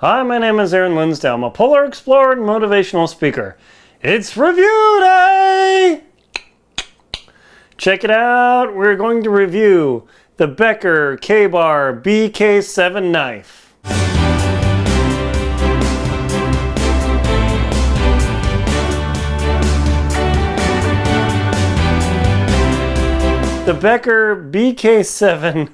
Hi, my name is Aaron Linsdale. I'm a polar explorer and motivational speaker. It's review day! Check it out. We're going to review the Becker KA-Bar BK-7 knife. The Becker BK-7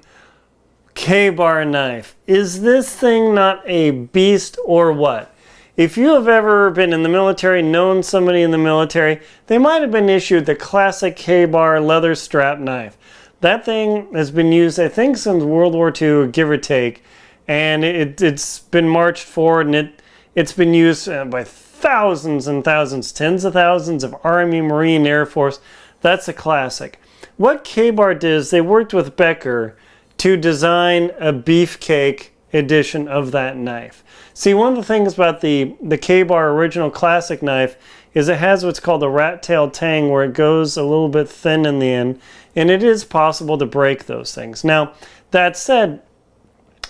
KA-Bar knife. Is this thing not a beast or what? If you have ever been in the military, known somebody in the military, they might have been issued the classic KA-Bar leather strap knife. That thing has been used, I think, since World War II, give or take, and it's been marched forward, and it's been used by thousands and thousands, tens of thousands of Army, Marine, Air Force. That's a classic. What KA-Bar did is they worked with Becker to design a beefcake edition of that knife. See, one of the things about the KA-Bar original classic knife is it has what's called a rat tail tang, where it goes a little bit thin in the end, and it is possible to break those things. Now, that said,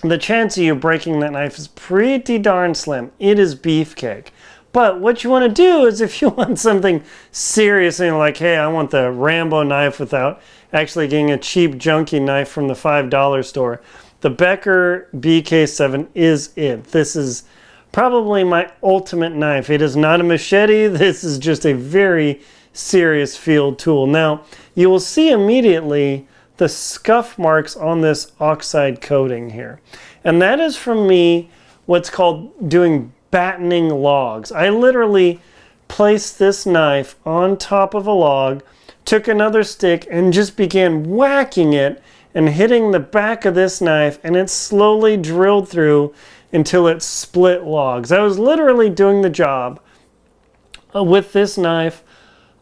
the chance of you breaking that knife is pretty darn slim. It is beefcake. But what you want to do is, if you want something serious and you're like, hey, I want the Rambo knife without actually getting a cheap junky knife from the $5 store, the Becker BK-7 is it. This is probably my ultimate knife. It is not a machete. This is just a very serious field tool. Now, you will see immediately the scuff marks on this oxide coating here. And that is from me what's called doing battening logs. I literally placed this knife on top of a log, took another stick, and just began whacking it and hitting the back of this knife, and it slowly drilled through until it split logs. I was literally doing the job with this knife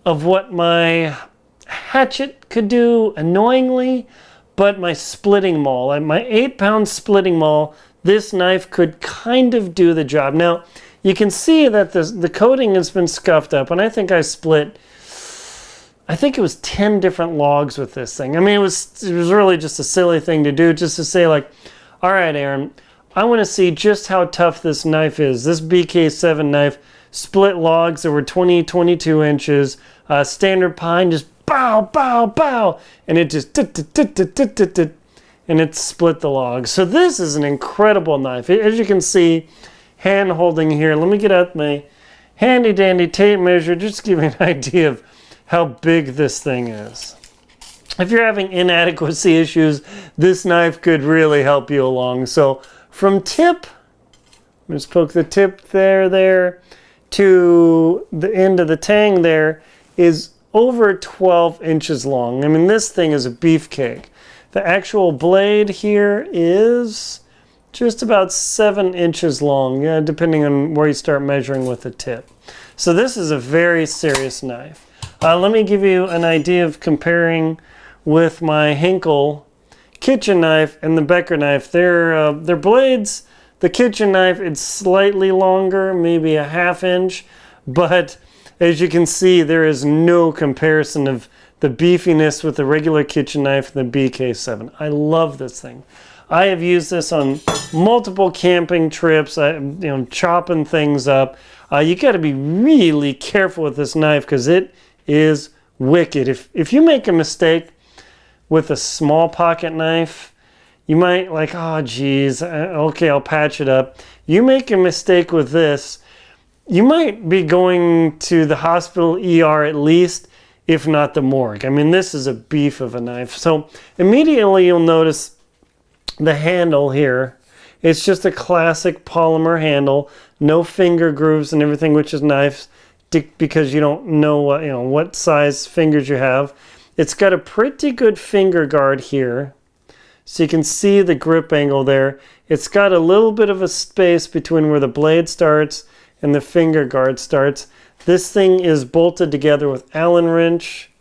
of what my hatchet could do annoyingly, but my splitting maul, my 8-pound splitting maul, this knife could kind of do the job. Now, you can see that the coating has been scuffed up, and I think I split, I think it was 10 different logs with this thing. I mean, it was really just a silly thing to do, just to say like, all right, Aaron, I want to see just how tough this knife is. This BK-7 knife split logs that were 22 inches, standard pine, just bow, bow, bow, and it just and it split the log. So this is an incredible knife. As you can see, hand holding here. Let me get out my handy dandy tape measure just to give you an idea of how big this thing is. If you're having inadequacy issues, this knife could really help you along. So from tip, just poke the tip there, to the end of the tang there is over 12 inches long. I mean, this thing is a beefcake. The actual blade here is just about 7 inches long, depending on where you start measuring with the tip. So this is a very serious knife. Let me give you an idea of comparing with my Hinkle kitchen knife and the Becker knife. Their blades, the kitchen knife, it's slightly longer, maybe a ½ inch, but as you can see, there is no comparison of the beefiness with the regular kitchen knife and the BK-7. I love this thing. I have used this on multiple camping trips, chopping things up. You got to be really careful with this knife because it is wicked. If you make a mistake with a small pocket knife, you might like, oh geez, okay, I'll patch it up. You make a mistake with this, you might be going to the hospital ER at least, if not the morgue. I mean, this is a beef of a knife. So immediately you'll notice the handle here. It's just a classic polymer handle, no finger grooves and everything, which is nice because you don't know what size fingers you have. It's got a pretty good finger guard here, so you can see the grip angle there. It's got a little bit of a space between where the blade starts and the finger guard starts. This thing is bolted together with Allen wrench,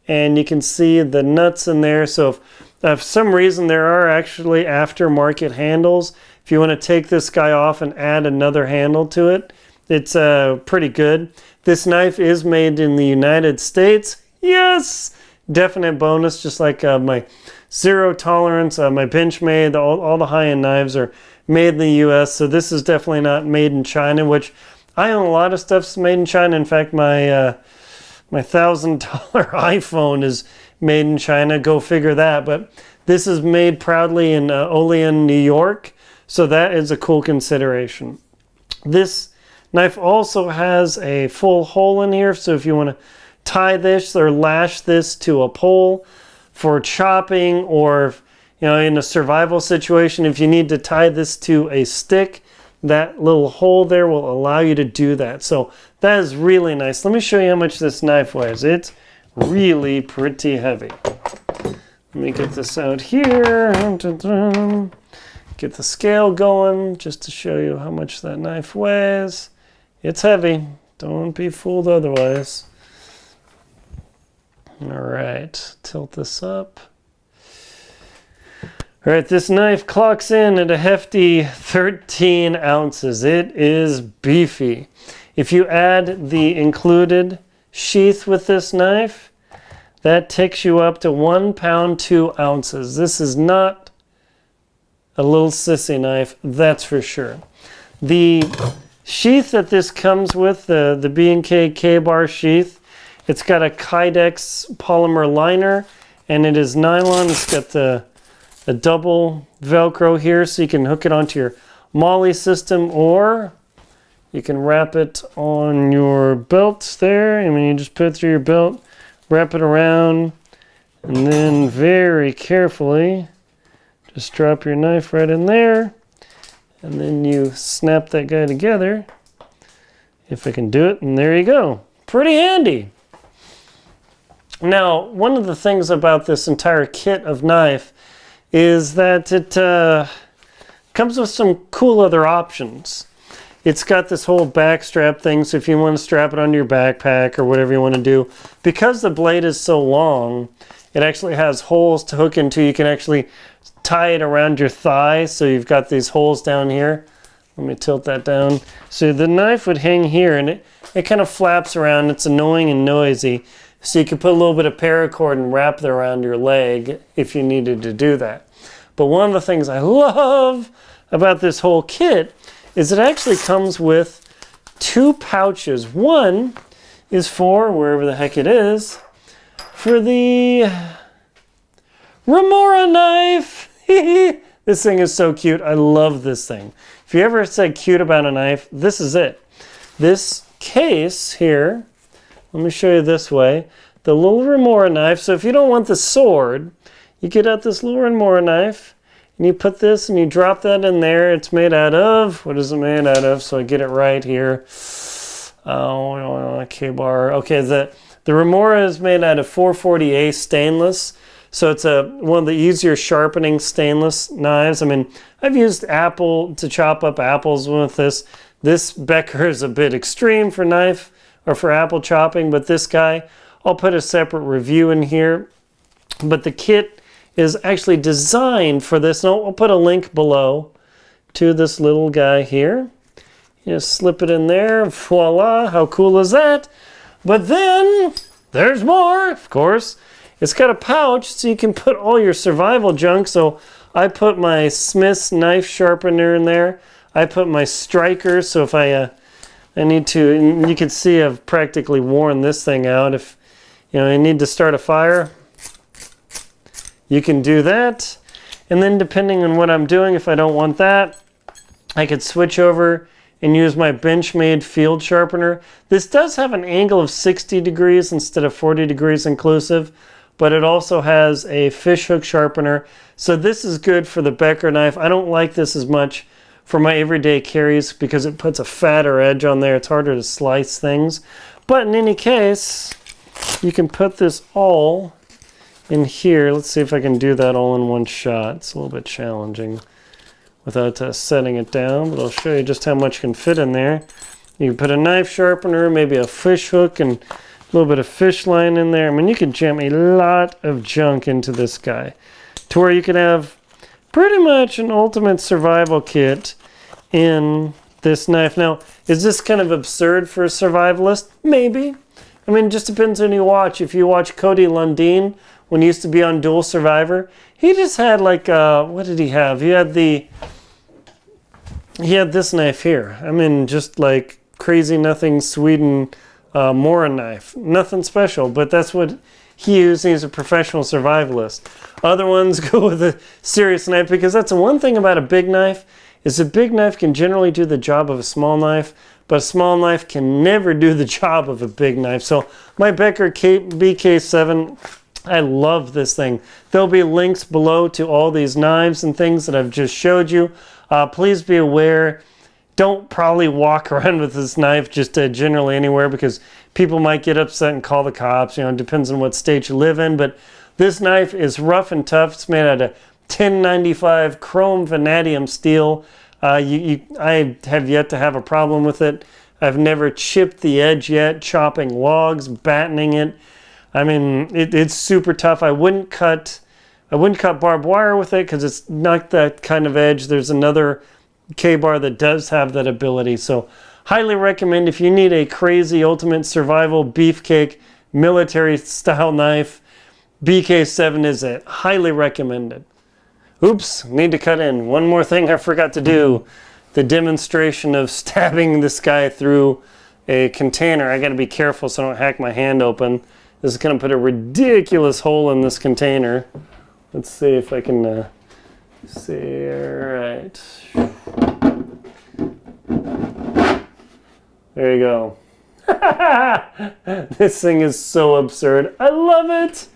and you can see the nuts in there. So if for some reason there are actually aftermarket handles, if you want to take this guy off and add another handle to it, it's pretty good. This knife is made in the United States. Yes! Definite bonus, just like my zero tolerance, my Benchmade, all the high-end knives are made in the US, so this is definitely not made in China, which I own a lot of stuff's made in China. In fact, my my $1,000 iPhone is made in China. Go figure that. But this is made proudly in Olean, New York, so that is a cool consideration. This knife also has a full hole in here, so if you want to tie this or lash this to a pole for chopping, or in a survival situation, if you need to tie this to a stick, that little hole there will allow you to do that. So that is really nice. Let me show you how much this knife weighs. It's really pretty heavy. Let me get this out here. Get the scale going just to show you how much that knife weighs. It's heavy. Don't be fooled otherwise. All right, tilt this up. All right, this knife clocks in at a hefty 13 ounces. It is beefy. If you add the included sheath with this knife, that takes you up to 1 pound 2 ounces. This is not a little sissy knife, that's for sure. The sheath that this comes with, the B&K KA-Bar sheath, it's got a Kydex polymer liner, and it is nylon. It's got a double Velcro here, so you can hook it onto your MOLLE system, or you can wrap it on your belt there. I mean, you just put it through your belt, wrap it around, and then very carefully just drop your knife right in there, and then you snap that guy together, if I can do it, and there you go. Pretty handy. Now, one of the things about this entire kit of knife is that it comes with some cool other options. It's got this whole back strap thing, so if you want to strap it onto your backpack or whatever you want to do, because the blade is so long, it actually has holes to hook into. You can actually tie it around your thigh, so you've got these holes down here. Let me tilt that down. So the knife would hang here, and it kind of flaps around. It's annoying and noisy. So you could put a little bit of paracord and wrap it around your leg if you needed to do that. But one of the things I love about this whole kit is it actually comes with 2 pouches. One is for, wherever the heck it is, for the Remora knife. This thing is so cute. I love this thing. If you ever said cute about a knife, this is it. This case here, let me show you this way. The little Remora knife. So if you don't want the sword, you get out this little Remora knife, and you put this and you drop that in there. It's made out of, what is it made out of? So I get it right here. K-Bar. Okay, the Remora is made out of 440A stainless. So it's one of the easier sharpening stainless knives. I mean, I've used apple to chop up apples with this. This Becker is a bit extreme for knife or for apple chopping, but this guy, I'll put a separate review in here. But the kit is actually designed for this. And I'll put a link below to this little guy here. You just slip it in there. Voila, how cool is that? But then there's more, of course. It's got a pouch so you can put all your survival junk. So I put my Smith's knife sharpener in there. I put my striker, so if I need to, and you can see I've practically worn this thing out. If you need to start a fire, you can do that. And then depending on what I'm doing, if I don't want that, I could switch over and use my Benchmade field sharpener. This does have an angle of 60 degrees instead of 40 degrees inclusive, but it also has a fishhook sharpener. So this is good for the Becker knife. I don't like this as much for my everyday carries because it puts a fatter edge on there. It's harder to slice things. But in any case, you can put this all in here. Let's see if I can do that all in one shot. It's a little bit challenging without setting it down, but I'll show you just how much can fit in there. You can put a knife sharpener, maybe a fish hook, and a little bit of fish line in there. I mean, you can jam a lot of junk into this guy to where you can have pretty much an ultimate survival kit in this knife. Now, is this kind of absurd for a survivalist? Maybe. I mean, it just depends on who you watch. If you watch Cody Lundin, when he used to be on Dual Survivor, he just had like, what did he have? He had the he had this knife here. I mean, just like crazy nothing Sweden Mora knife. Nothing special, but that's what he used. He's a professional survivalist. Other ones go with a serious knife, because that's the one thing about a big knife, is a big knife can generally do the job of a small knife, but a small knife can never do the job of a big knife. So my Becker BK-7, I love this thing. There'll be links below to all these knives and things that I've just showed you. Please be aware, don't probably walk around with this knife just generally anywhere, because people might get upset and call the cops. You know, it depends on what state you live in, but this knife is rough and tough. It's made out of 1095 chrome vanadium steel. I have yet to have a problem with it. I've never chipped the edge yet, chopping logs, battening it. I mean, it's super tough. I wouldn't cut barbed wire with it because it's not that kind of edge. There's another K-Bar that does have that ability. So highly recommend if you need a crazy ultimate survival beefcake military style knife, BK-7 is it. Highly recommended. Oops, need to cut in. One more thing I forgot to do. The demonstration of stabbing this guy through a container. I gotta be careful so I don't hack my hand open. This is gonna put a ridiculous hole in this container. Let's see if I can see. All right. There you go. This thing is so absurd. I love it.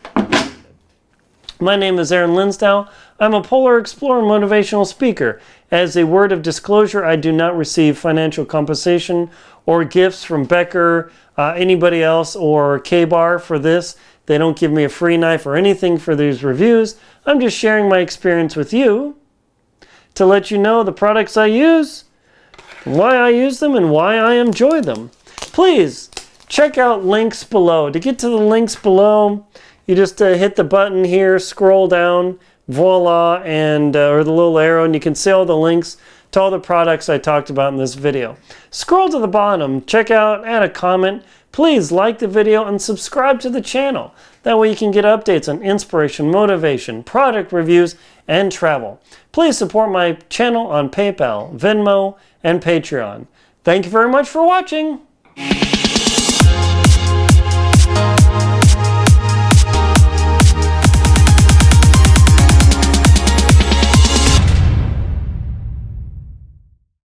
My name is Aaron Linsdau. I'm a polar explorer and motivational speaker. As a word of disclosure, I do not receive financial compensation or gifts from Becker, anybody else, or K-Bar for this. They don't give me a free knife or anything for these reviews. I'm just sharing my experience with you to let you know the products I use, why I use them, and why I enjoy them. Please check out links below. To get to the links below, you just hit the button here, scroll down, voila, and or the little arrow, and you can see all the links to all the products I talked about in this video. Scroll to the bottom, check out, add a comment. Please like the video and subscribe to the channel. That way you can get updates on inspiration, motivation, product reviews, and travel. Please support my channel on PayPal, Venmo, and Patreon. Thank you very much for watching.